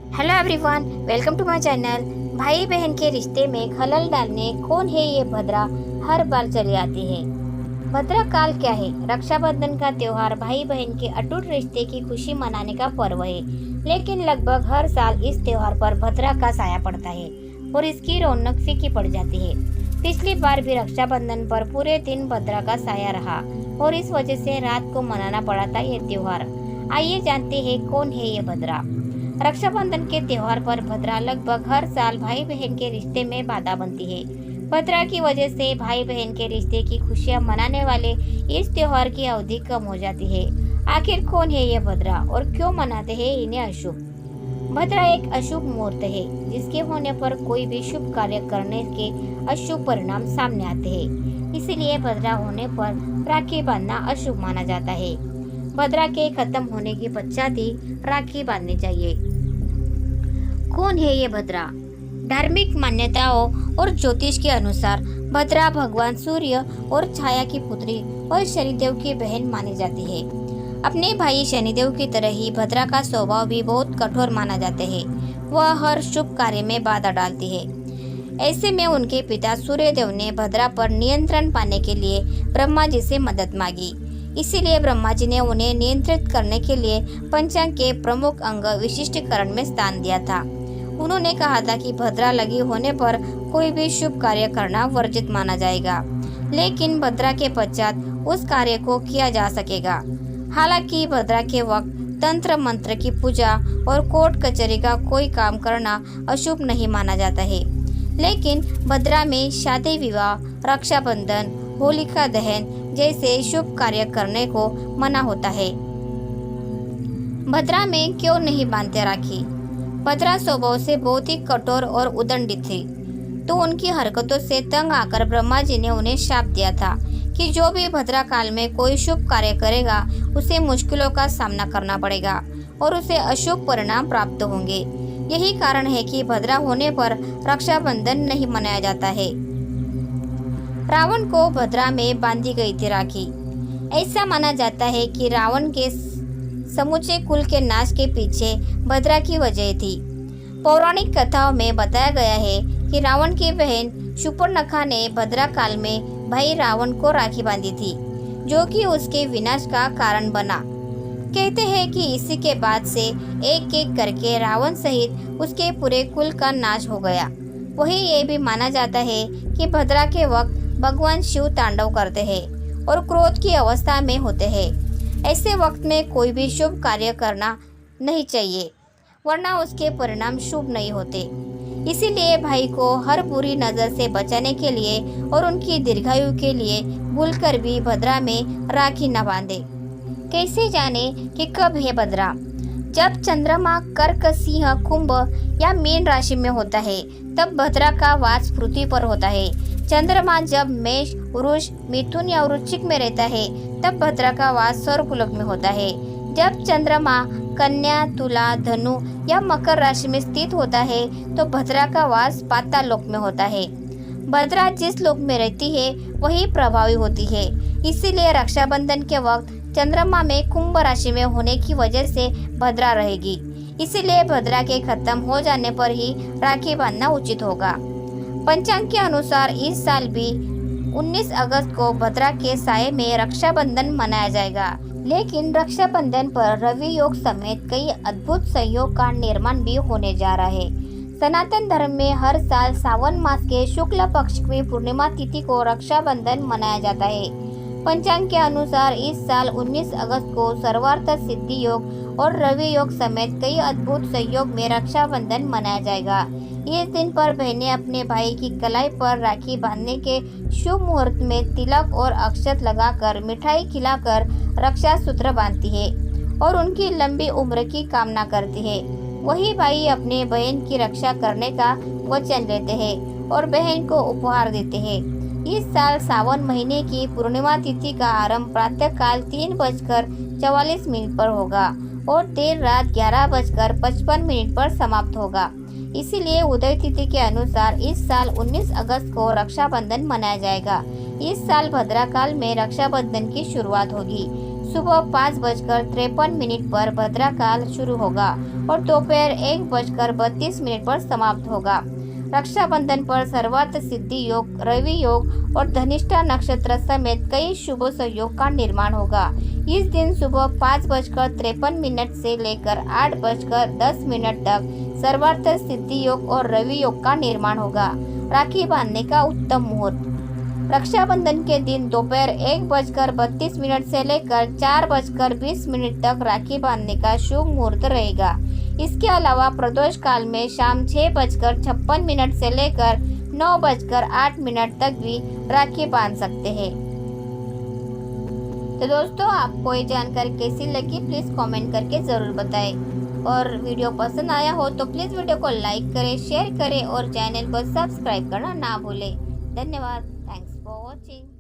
Hello everyone, welcome to my channel. भाई बहन के रिश्ते में खलल डालने कौन है ये भद्रा हर बार चली आती है। भद्रा काल क्या है? रक्षाबंधन का त्योहार भाई बहन के अटूट रिश्ते की खुशी मनाने का पर्व है, लेकिन लगभग हर साल इस त्योहार पर भद्रा का साया पड़ता है और इसकी रौनक फीकी पड़ जाती है। पिछली बार भी रक्षाबंधन पर पूरे दिन भद्रा का साया रहा और इस वजह से रात को मनाना पड़ा था ये त्योहार। आइए जानते हैं कौन है ये भद्रा। रक्षाबंधन के त्योहार पर भद्रा लगभग हर साल भाई बहन के रिश्ते में बाधा बनती है। भद्रा की वजह से भाई बहन के रिश्ते की खुशियां मनाने वाले इस त्योहार की अवधि कम हो जाती है। आखिर कौन है ये भद्रा और क्यों मनाते हैं इन्हें अशुभ? भद्रा एक अशुभ मुहूर्त है जिसके होने पर कोई भी शुभ कार्य करने के अशुभ परिणाम सामने आते हैं। इसीलिए भद्रा होने पर राखी बांधना अशुभ माना जाता है। भद्रा के खत्म होने के पश्चात ही राखी बांधनी चाहिए। कौन है ये भद्रा? धार्मिक मान्यताओं और ज्योतिष के अनुसार भद्रा भगवान सूर्य और छाया की पुत्री और शनिदेव की बहन मानी जाती है। अपने भाई शनिदेव की तरह ही भद्रा का स्वभाव भी बहुत कठोर माना जाता है। वह हर शुभ कार्य में बाधा डालती है। ऐसे में उनके पिता सूर्यदेव ने भद्रा पर नियंत्रण पाने के लिए ब्रह्मा जी से मदद मांगी। इसीलिए ब्रह्मा जी ने उन्हें नियंत्रित करने के लिए पंचांग के प्रमुख अंग विशिष्टीकरण में स्थान दिया था। उन्होंने कहा था कि भद्रा लगी होने पर कोई भी शुभ कार्य करना वर्जित माना जाएगा, लेकिन भद्रा के पश्चात उस कार्य को किया जा सकेगा। हालांकि भद्रा के वक्त तंत्र मंत्र की पूजा और कोर्ट कचहरी का कोई काम करना अशुभ नहीं माना जाता है, लेकिन भद्रा में शादी विवाह, रक्षाबंधन, होलिका दहन जैसे शुभ कार्य करने को मना होता है। भद्रा में क्यों नहीं बांधते राखी? भद्रा स्वभाव से बहुत ही कठोर और उदंडी थी, तो उनकी हरकतों से तंग आकर ब्रह्मा जी ने उन्हें शाप दिया था कि जो भी भद्रा काल में कोई शुभ कार्य करेगा उसे मुश्किलों का सामना करना पड़ेगा और उसे अशुभ परिणाम प्राप्त होंगे। यही कारण है कि भद्रा होने पर रक्षाबंधन नहीं मनाया जाता है। रावण को भद्रा में बांधी गई थी राखी। ऐसा माना जाता है कि रावण के समूचे कुल के नाश के पीछे भद्रा की वजह थी। पौराणिक कथाओं में बताया गया है कि रावण की बहन शूर्पणखा ने भद्रा काल में भाई रावण को राखी बांधी थी, जो कि उसके विनाश का कारण बना। कहते हैं कि इसी के बाद से एक एक करके रावण सहित उसके पूरे कुल का नाश हो गया। वही ये भी माना जाता है कि भद्रा के वक्त भगवान शिव तांडव करते हैं और क्रोध की अवस्था में होते हैं। ऐसे वक्त में कोई भी शुभ कार्य करना नहीं चाहिए, वरना उसके परिणाम शुभ नहीं होते। इसीलिए भाई को हर बुरी नज़र से बचाने के लिए और उनकी दीर्घायु के लिए भूलकर भी भद्रा में राखी न बांधे। कैसे जाने कि कब है भद्रा? जब चंद्रमा कर्क, सिंह, कुंभ या मीन राशि में होता है तब भद्रा का वास पृथ्वी पर होता है। चंद्रमा जब मेष, वृष, मिथुन या वृश्चिक में रहता है तब भद्रा का वास सौरकुलक में होता है। जब चंद्रमा कन्या, तुला, धनु या मकर राशि में स्थित होता है तो भद्रा का वास पाताल लोक में होता है। भद्रा जिस लोक में रहती है वही प्रभावी होती है। इसीलिए रक्षाबंधन के वक्त चंद्रमा में कुंभ राशि में होने की वजह से भद्रा रहेगी। इसीलिए भद्रा के खत्म हो जाने पर ही राखी बांधना उचित होगा। पंचांग के अनुसार इस साल भी 19 अगस्त को भद्रा के साये में रक्षाबंधन मनाया जाएगा, लेकिन रक्षाबंधन पर रवि योग समेत कई अद्भुत संयोग का निर्माण भी होने जा रहा है। सनातन धर्म में हर साल सावन मास के शुक्ल पक्ष की पूर्णिमा तिथि को रक्षाबंधन मनाया जाता है। पंचांग के अनुसार इस साल 19 अगस्त को सर्वार्थ सिद्धि योग और रवि योग समेत कई अद्भुत संयोग में रक्षाबंधन मनाया जाएगा। इस दिन पर बहनें अपने भाई की कलाई पर राखी बांधने के शुभ मुहूर्त में तिलक और अक्षत लगाकर मिठाई खिलाकर रक्षा सूत्र बांधती है और उनकी लंबी उम्र की कामना करती है। वही भाई अपने बहन की रक्षा करने का वचन लेते हैं और बहन को उपहार देते हैं। इस साल सावन महीने की पूर्णिमा तिथि का आरंभ प्रातःकाल 3:44 पर होगा और देर रात 11:55 पर समाप्त होगा। इसीलिए उदय तिथि के अनुसार इस साल 19 अगस्त को रक्षाबंधन मनाया जाएगा। इस साल भद्रा काल में रक्षाबंधन की शुरुआत होगी। सुबह 5:53 पर भद्राकाल शुरू होगा और दोपहर 1:32 पर समाप्त होगा। रक्षाबंधन पर सर्वार्थ सिद्धि योग, रवि योग और धनिष्ठा नक्षत्र समेत कई शुभ संयोग का निर्माण होगा। इस दिन सुबह 5:53 से लेकर 8:10 तक सर्वार्थ सिद्धि योग और रवि योग का निर्माण होगा। राखी बांधने का उत्तम मुहूर्त रक्षाबंधन के दिन दोपहर 1:32 से लेकर 4:20 तक राखी बांधने का शुभ मुहूर्त रहेगा। इसके अलावा प्रदोष काल में शाम 6:56 से लेकर 9:08 तक भी राखी बांध सकते हैं। तो दोस्तों, आपको ये जानकारी कैसी लगी प्लीज़ कमेंट करके ज़रूर बताएं। और वीडियो पसंद आया हो तो प्लीज़ वीडियो को लाइक करें, शेयर करें और चैनल को सब्सक्राइब करना ना भूलें। धन्यवाद। Thanks for watching.